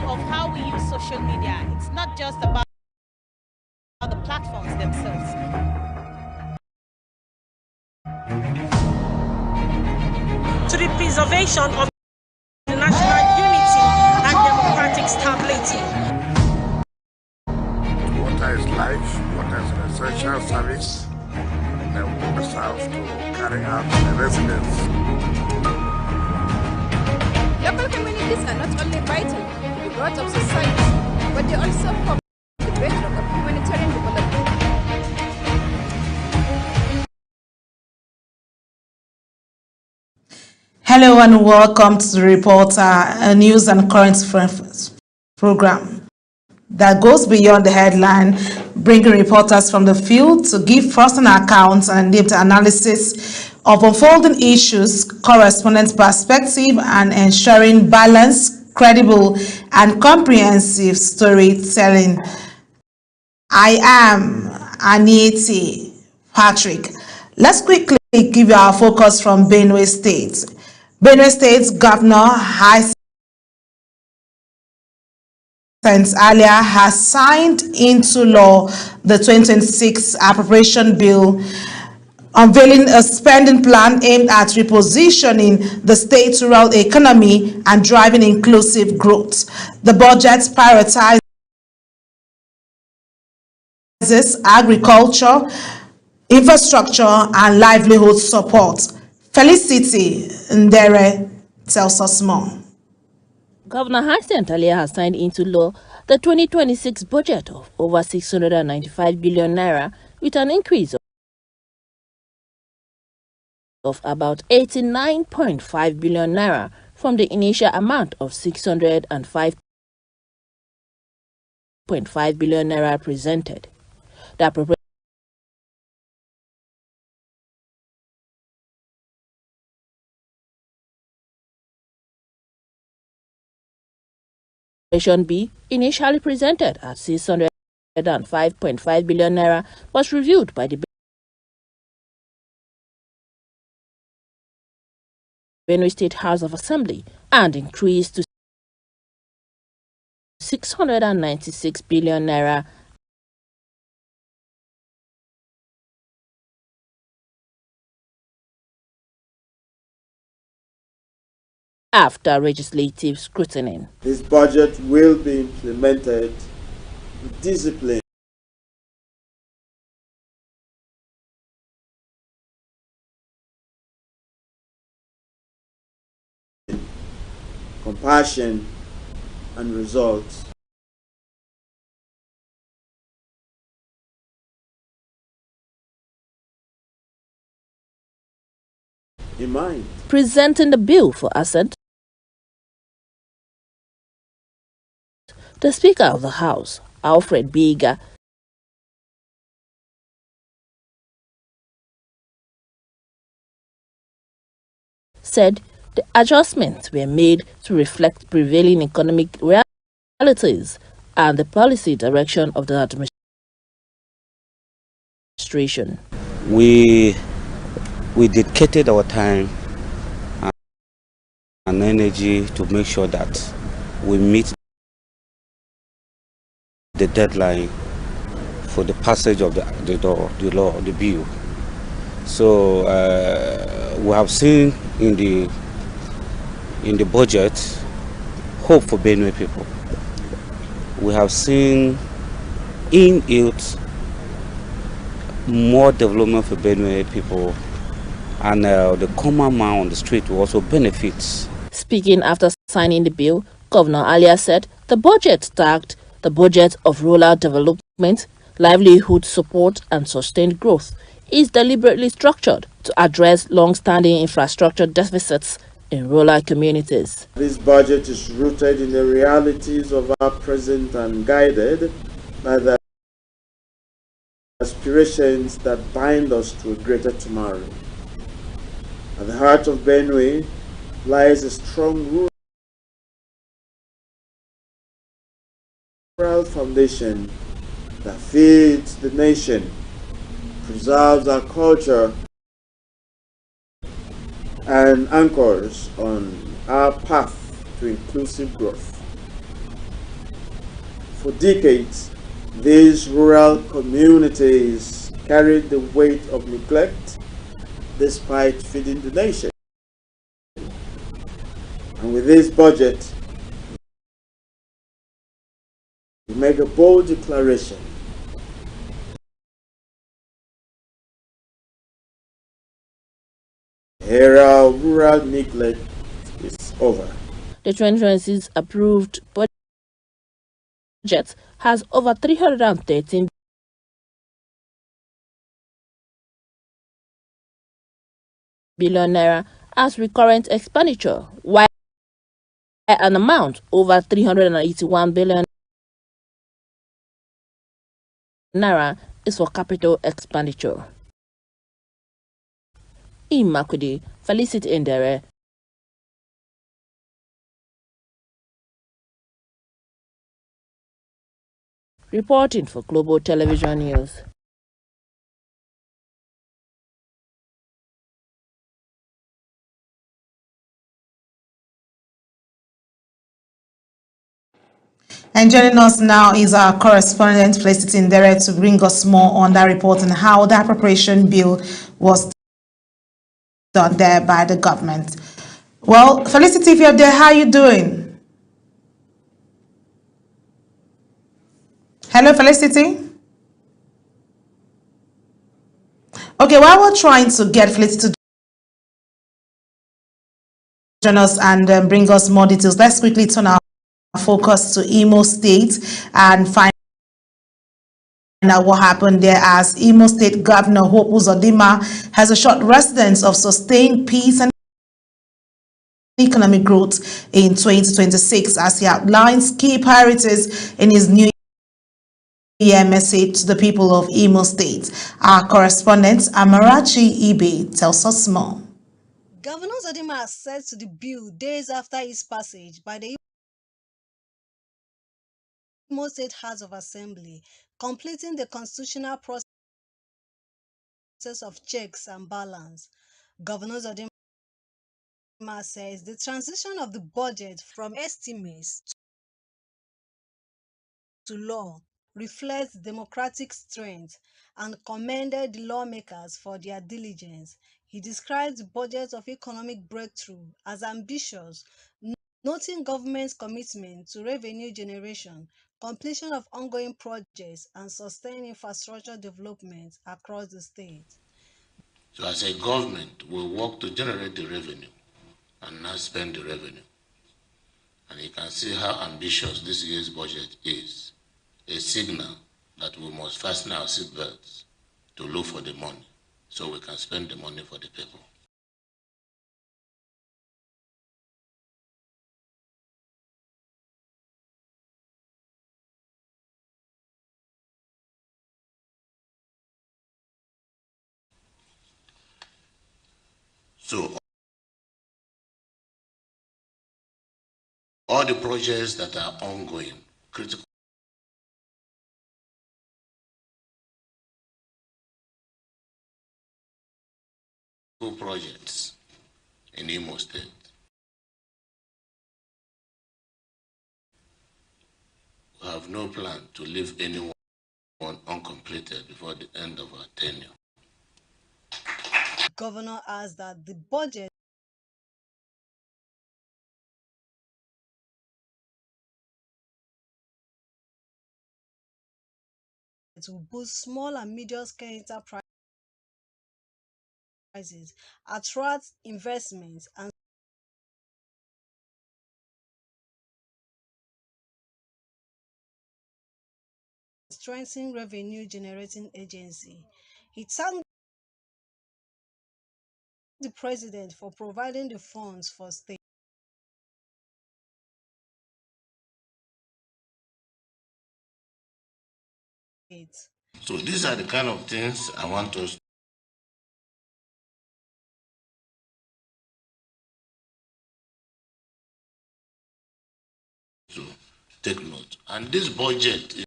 of how we use social media. It's not just about the platforms themselves. To the preservation of the national unity and democratic stability. Water is life, water is an essential service that we must have to carry out the residents. Local communities are not only vital to the growth of society, but they also form the bedrock of humanitarian development. Hello and welcome to the Reporter, a news and current affairs program that goes beyond the headline, bringing reporters from the field to give first-hand accounts and in-depth analysis of unfolding issues, correspondent perspective, and ensuring balanced, credible, and comprehensive storytelling. I am Anieti Patrick. Let's quickly give you our focus from Benue State. Benue State's Governor Hyacinth Alia has signed into law the 2026 Appropriation Bill, unveiling a spending plan aimed at repositioning the state's rural economy and driving inclusive growth. The budget prioritizes agriculture, infrastructure, and livelihood support. Felicity Ndere tells us more. Governor Hyacinth Alia has signed into law the 2026 budget of over 695 billion naira with an increase of about 89.5 billion naira from the initial amount of 605.5 billion naira presented. The appropriation B, initially presented at 605.5 billion naira, was reviewed by the Benue State House of Assembly and increased to 696 billion naira after legislative scrutiny. This budget will be implemented with discipline, compassion, and results. In mind. Presenting the bill for assent, the Speaker of the House, Alfred Biga, said the adjustments were made to reflect prevailing economic realities and the policy direction of the administration. We dedicated our time and energy to make sure that we meet the deadline for the passage of the bill. So we have seen in the budget hope for Benue people. We have seen in it more development for Benue people, and the common man on the street will also benefit. Speaking after signing the bill, Governor Alia said the budget tagged the budget of rural development, livelihood support and sustained growth is deliberately structured to address long-standing infrastructure deficits in rural communities. This budget is rooted in the realities of our present and guided by the aspirations that bind us to a greater tomorrow. At the heart of Benue lies a strong rural foundation that feeds the nation, preserves our culture, and anchors on our path to inclusive growth. For decades, these rural communities carried the weight of neglect despite feeding the nation. And with this budget, we make a bold declaration. The era of rural neglect is over. The 2026 approved budget has over 313 billion naira as recurrent expenditure, while an amount over 381 billion naira is for capital expenditure. In Makurdi, Felicity Ndere, reporting for Global Television News. And joining us now is our correspondent, Felicity Ndere, to bring us more on that report and how the appropriation bill was done there by the government. Well, Felicity, if you're there, how are you doing? Hello, Felicity? Okay, while we're trying to get Felicity to join us and bring us more details, let's quickly turn our focus to Imo State and find out what happened there, as Imo State Governor Hope Uzodinma has assured residents of sustained peace and economic growth in 2026 as he outlines key priorities in his new year message to the people of Imo State. Our correspondent Amarachi Ibe tells us more. Governor Uzodinma said to the bill days after its passage by the Imo State House of Assembly, completing the constitutional process of checks and balance. Governor Uzodinma says the transition of the budget from estimates to law reflects democratic strength and commended the lawmakers for their diligence. He described the budget of economic breakthrough as ambitious, noting government's commitment to revenue generation, completion of ongoing projects, and sustained infrastructure development across the state. So as a government, we work to generate the revenue and not spend the revenue. And you can see how ambitious this year's budget is. A signal that we must fasten our seatbelts to look for the money so we can spend the money for the people. So all the projects that are ongoing, critical projects in Imo State, we have no plan to leave anyone uncompleted before the end of our tenure. The governor asked that the budget will boost small and medium-scale enterprises, attract investments, and strengthen revenue-generating agency. He thanked the president for providing the funds for state. So these are the kind of things I want us to take note. And this budget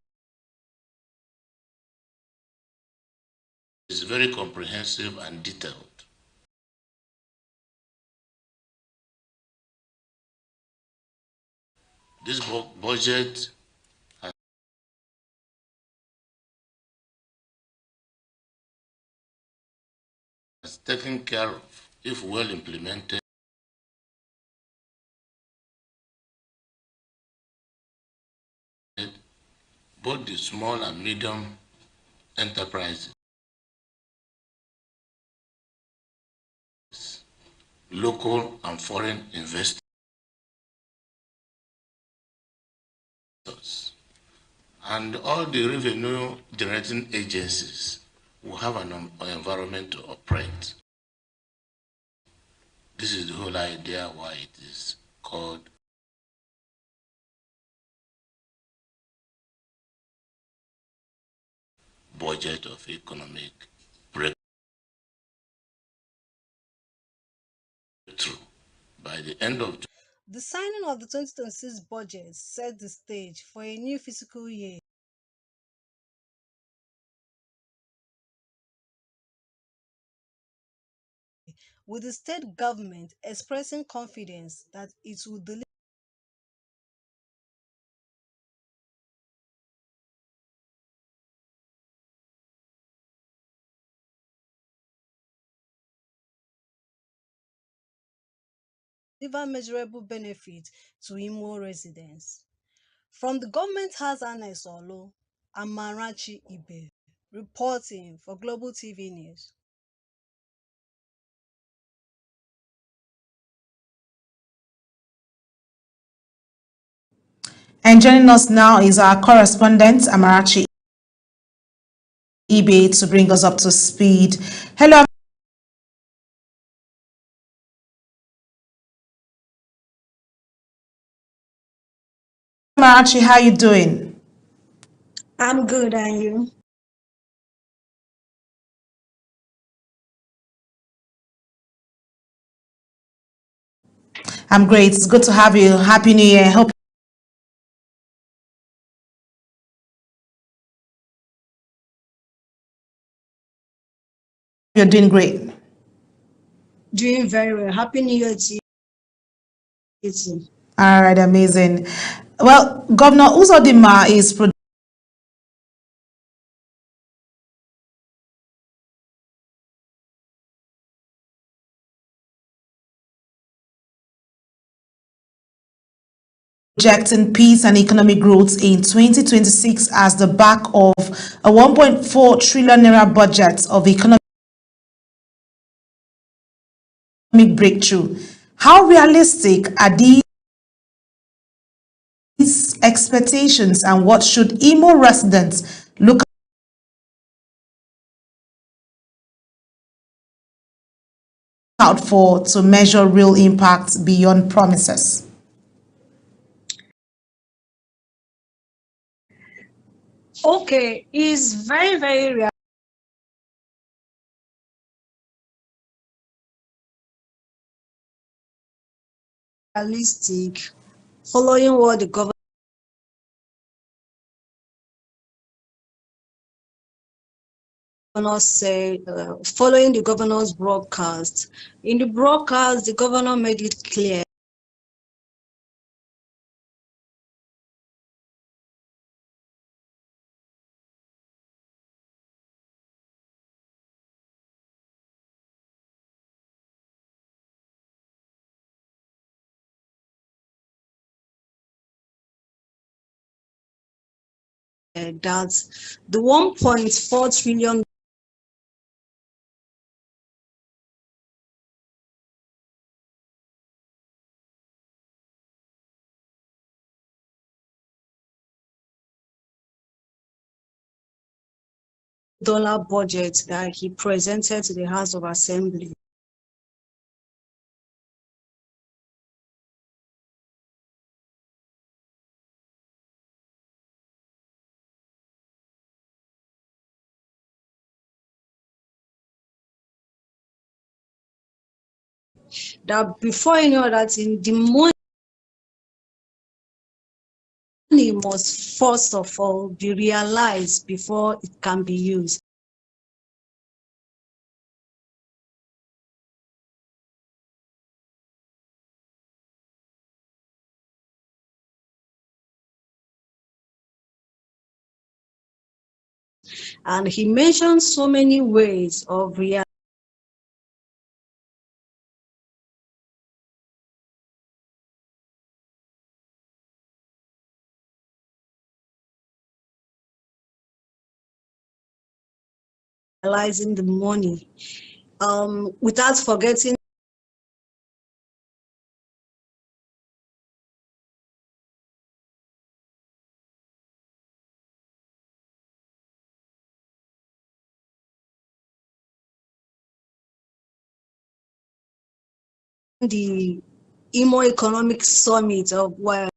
is very comprehensive and detailed. This budget taken care of, if well implemented, both the small and medium enterprises, local and foreign investors, and all the revenue generating agencies will have an environment to operate. This is the whole idea why it is called budget of economic breakthrough. By the end of The signing of the 2026 budget set the stage for a new fiscal year with the state government expressing confidence that it will deliver measurable benefits to Imo residents. From the Government House Annex Olo, Amarachi Ibe, reporting for Global TV News. And joining us now is our correspondent, Amarachi Ibe, to bring us up to speed. Hello, Amarachi, how you doing? I'm good, and you? I'm great. It's good to have you. Happy New Year. Hope you're doing great. Doing very well. Happy New Year to you too. All right, amazing. Well, Governor Uzodinma is projecting peace and economic growth in 2026 as the back of a 1.4 trillion naira budget of economic breakthrough. How realistic are these expectations, and what should Imo residents look out for to measure real impact beyond promises? Okay, it's very, very realistic following what the government said, following the governor's broadcast. In the broadcast, the governor made it clear that the 1.4 trillion dollar budget that he presented to the House of Assembly that before any other thing, the money must first of all be realized before it can be used. And he mentioned so many ways of realizing utilizing the money without forgetting the Imo Economic Summit of where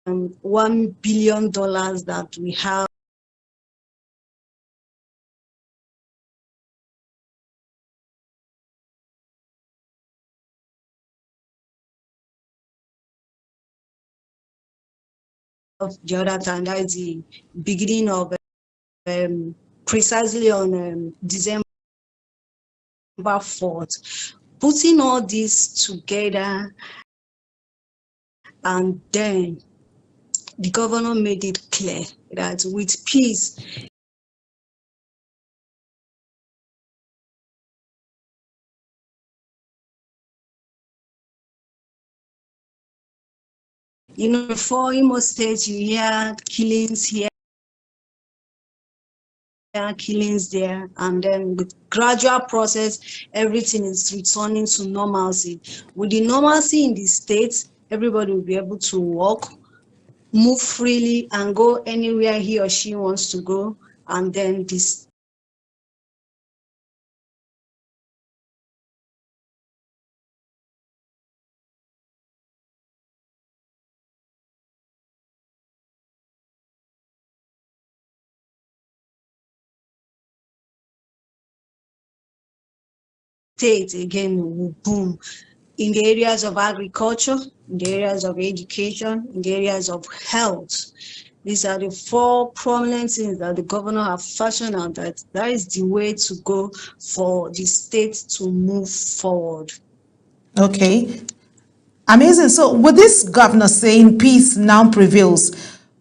$1 billion that we have the other time, that is the beginning of precisely on December 4th. Putting all this together, and then the governor made it clear that with peace, you know, before Imo State, you hear killings here, killings there, and then with gradual process, everything is returning to normalcy. With the normalcy in the state, everybody will be able to walk, move freely, and go anywhere he or she wants to go, and then this state again will boom in the areas of agriculture, in the areas of education, in the areas of health. These are the 4 prominent things that the governor has fashioned out that is the way to go for the state to move forward. Okay. Amazing. So with this governor saying peace now prevails,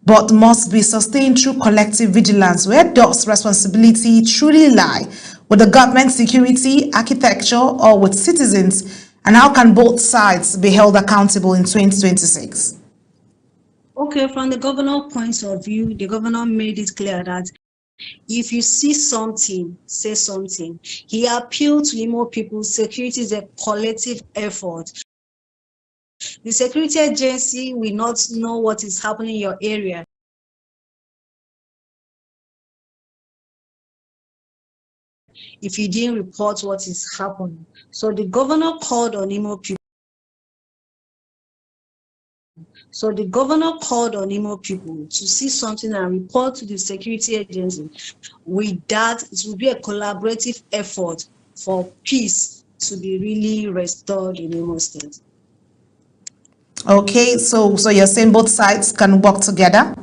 but must be sustained through collective vigilance, where does responsibility truly lie? With the government, security, architecture, or with citizens? And how can both sides be held accountable in 2026? Okay, from the governor point of view, the governor made it clear that if you see something, say something. He appealed to Imo people. Security is a collective effort. The security agency will not know what is happening in your area. If you didn't report what is happening. So the governor called on Imo people. So the governor called on Imo people to see something and report to the security agency. With that, it will be a collaborative effort for peace to be really restored in Imo State. Okay, so you're saying both sides can work together?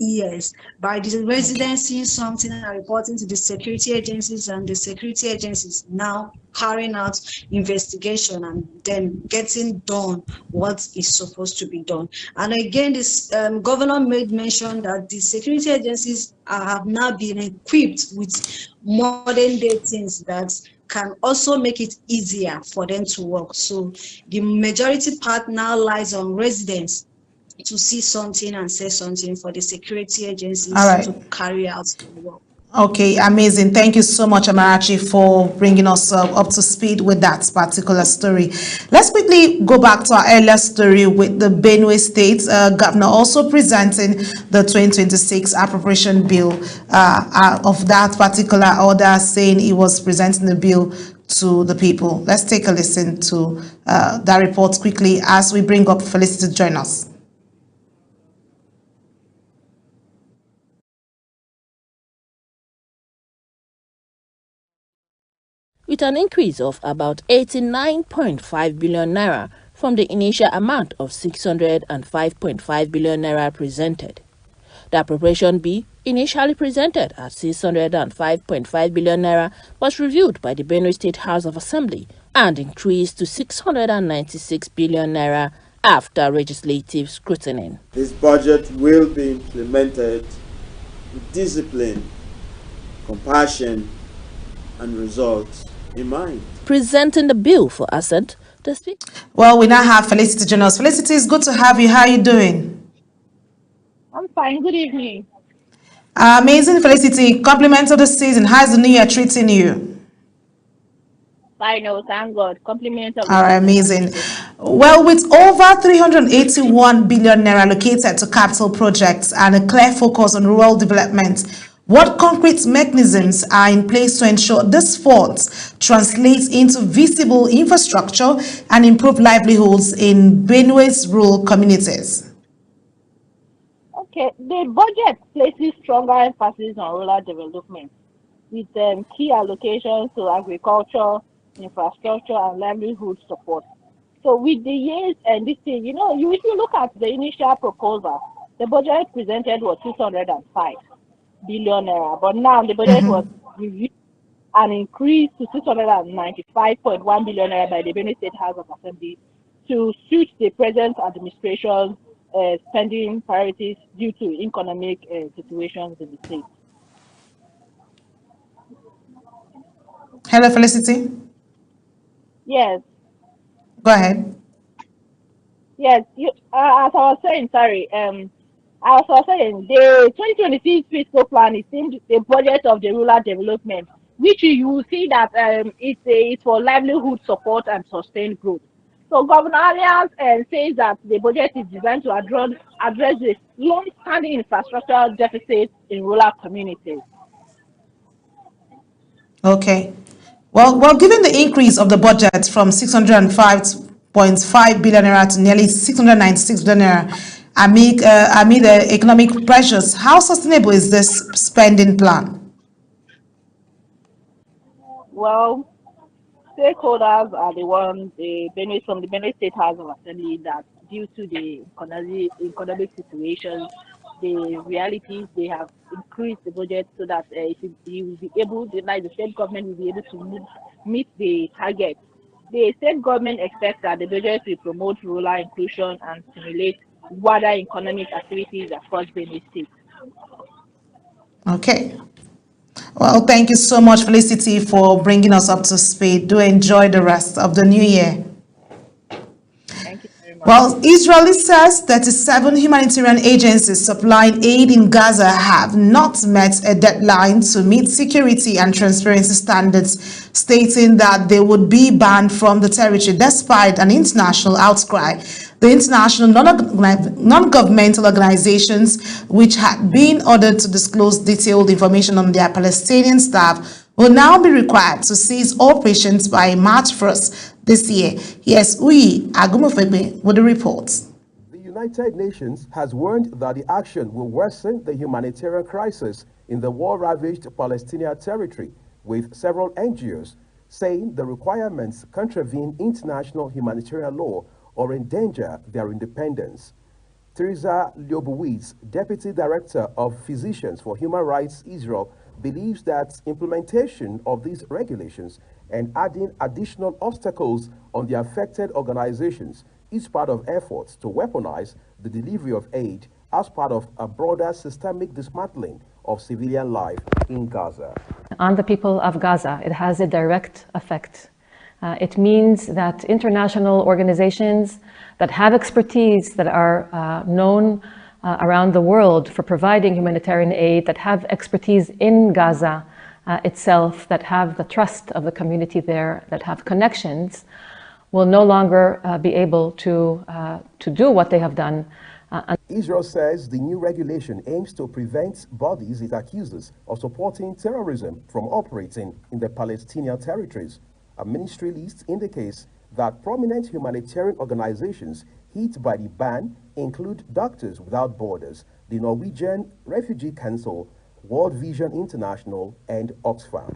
Yes, by the residents seeing something and reporting to the security agencies, and the security agencies now carrying out investigation and then getting done what is supposed to be done. And again, this governor made mention that the security agencies have now been equipped with modern day things that can also make it easier for them to work. So the majority part now lies on residents to see something and say something for the security agencies to carry out the work. Okay, amazing. Thank you so much, Amarachi, for bringing us up to speed with that particular story. Let's quickly go back to our earlier story with the Benue State governor also presenting the 2026 appropriation bill of that particular order, saying he was presenting the bill to the people. Let's take a listen to that report quickly as we bring up Felicity to join us. With an increase of about 89.5 billion naira from the initial amount of 605.5 billion naira presented. The appropriation bill, initially presented at 605.5 billion naira, was reviewed by the Benue State House of Assembly and increased to 696 billion naira after legislative scrutiny. This budget will be implemented with discipline, compassion, and results in mind. Presenting the bill for assent, the Speaker. Well, we now have Felicity Jonas. Felicity, it's good to have you. How are you doing? I'm fine. Good evening. Amazing, Felicity. Compliments of the season. How's the new year treating you? I know, thank God. Compliments of the All right, season. amazing. Well, with over 381 billion naira allocated to capital projects and a clear focus on rural development, what concrete mechanisms are in place to ensure this funds translates into visible infrastructure and improve livelihoods in Benue's rural communities? Okay, the budget places stronger emphasis on rural development with key allocations to agriculture, infrastructure, and livelihood support. So with the years and this thing, if you look at the initial proposal, the budget presented was 605 billion naira, but now the budget was reviewed and increased to 695.1 billion naira by the Benue State House of Assembly to suit the present administration's spending priorities due to economic situations in the state. Hello, Felicity. Yes. Go ahead. Yes. As I was saying, sorry. As I was saying, the 2026 fiscal plan is the budget of the rural development, which you will see that it's for livelihood support and sustained growth. So Governor Alias says that the budget is designed to address the long-standing infrastructural deficit in rural communities. Okay. Well, given the increase of the budget from 605.5 billion naira to nearly 696 billion naira amid the economic pressures, how sustainable is this spending plan? Well, stakeholders are the ones from the Benue State House of Assembly that, due to the economic situation, the realities, they have increased the budget so that you will be able, the state government will be able to meet the target. The state government expects that the budget will promote rural inclusion and stimulate wider economic activities across Benue State. Okay. Well, thank you so much, Felicity, for bringing us up to speed. Do enjoy the rest of the new year. Thank you very much. Well, Israel says 37 humanitarian agencies supplying aid in Gaza have not met a deadline to meet security and transparency standards, stating that they would be banned from the territory despite an international outcry. The international non-governmental organizations, which had been ordered to disclose detailed information on their Palestinian staff, will now be required to cease operations by March 1st this year. Here's Uyi Agumofegbe with the reports. The United Nations has warned that the action will worsen the humanitarian crisis in the war-ravaged Palestinian territory, with several NGOs saying the requirements contravene international humanitarian law or endanger their independence. Teresa Leibowitz, Deputy Director of Physicians for Human Rights Israel, believes that implementation of these regulations and adding additional obstacles on the affected organizations is part of efforts to weaponize the delivery of aid as part of a broader systemic dismantling of civilian life in Gaza. On the people of Gaza, it has a direct effect. It means that international organizations that have expertise, that are known around the world for providing humanitarian aid, that have expertise in Gaza itself, that have the trust of the community there, that have connections, will no longer be able to do what they have done. Israel says the new regulation aims to prevent bodies it accuses of supporting terrorism from operating in the Palestinian territories. A ministry list indicates that prominent humanitarian organizations hit by the ban include Doctors Without Borders, the Norwegian Refugee Council, World Vision International, and Oxfam.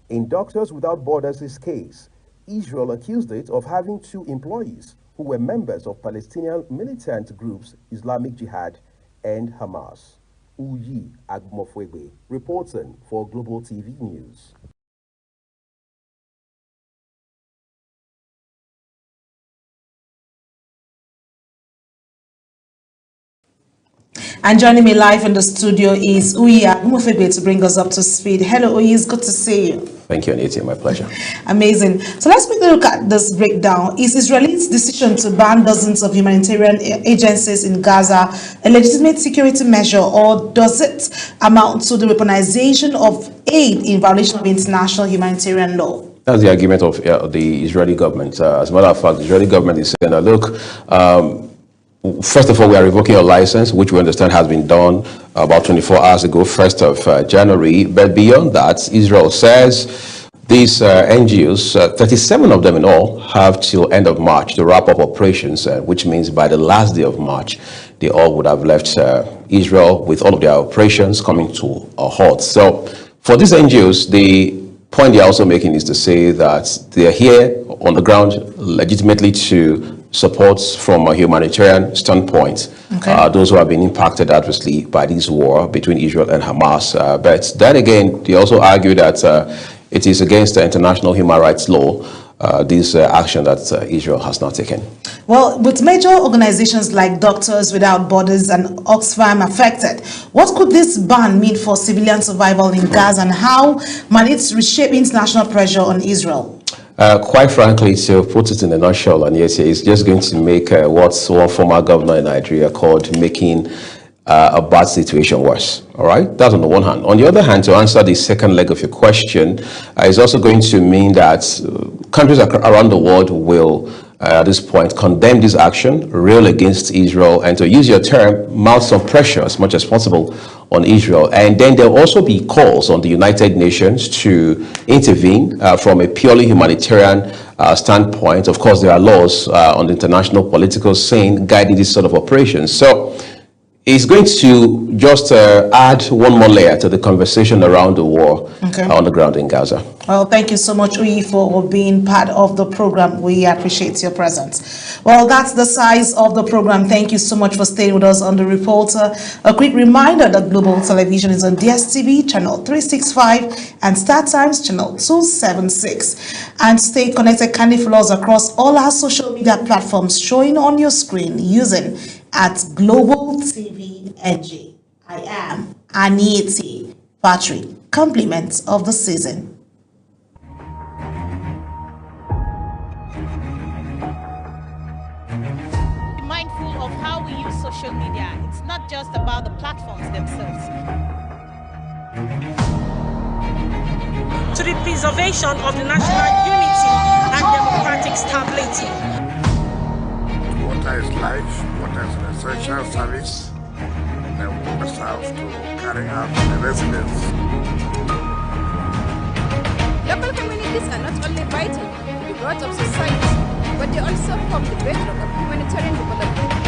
In Doctors Without Borders' case, Israel accused it of having 2 employees who were members of Palestinian militant groups Islamic Jihad and Hamas. Uyi Agumofwebe, reporting for Global TV News. And joining me live in the studio is Uyi Umofebe to bring us up to speed. Hello, Uyi, it's good to see you. Thank you, Anita. My pleasure. Amazing. So let's quickly look at this breakdown. Is Israel's decision to ban dozens of humanitarian agencies in Gaza a legitimate security measure, or does it amount to the weaponization of aid in violation of international humanitarian law? That's the argument of the Israeli government. As a matter of fact, the Israeli government is saying, look, first of all, we are revoking your license, which we understand has been done about 24 hours ago, 1st of January. But beyond that, Israel says these NGOs, 37 of them in all, have till end of March to wrap up operations, which means by the last day of March, they all would have left Israel with all of their operations coming to a halt. So for these NGOs, the point they're also making is to say that they're here on the ground legitimately to support from a humanitarian standpoint those who have been impacted adversely by this war between Israel and Hamas. But then again, they also argue that it is against the international human rights law, this action that Israel has not taken. Well, with major organizations like Doctors Without Borders and Oxfam affected, what could this ban mean for civilian survival in Gaza, and how might it reshape international pressure on Israel? Quite frankly, to put it in a nutshell, and yes, it's just going to make what one former governor in Nigeria called making a bad situation worse. All right, that's on the one hand. On the other hand, to answer the second leg of your question, it's also going to mean that countries around the world will, at this point, condemn this action, rail against Israel, and to use your term, mount some pressure as much as possible on Israel. And then there'll also be calls on the United Nations to intervene from a purely humanitarian standpoint. Of course, there are laws on the international political scene guiding this sort of operations. So it's going to just add one more layer to the conversation around the war on the ground in Gaza. Well, thank you so much, Uyi, for being part of the program. We appreciate your presence. Well, that's the size of the program. Thank you so much for staying with us on The Reporter. A quick reminder that Global Television is on DSTV channel 365 and StarTimes channel 276. And stay connected. Kindly follow us across all our social media platforms showing on your screen using @Global TV NG. I am Anieti Patrick. Compliments of the season. Be mindful of how we use social media. It's not just about the platforms themselves. To the preservation of the national unity and democratic stability. Water is life, water is an essential service, and we must have to carry out the residents. Local communities are not only vital to the growth of society, but they also form the bedrock of humanitarian development.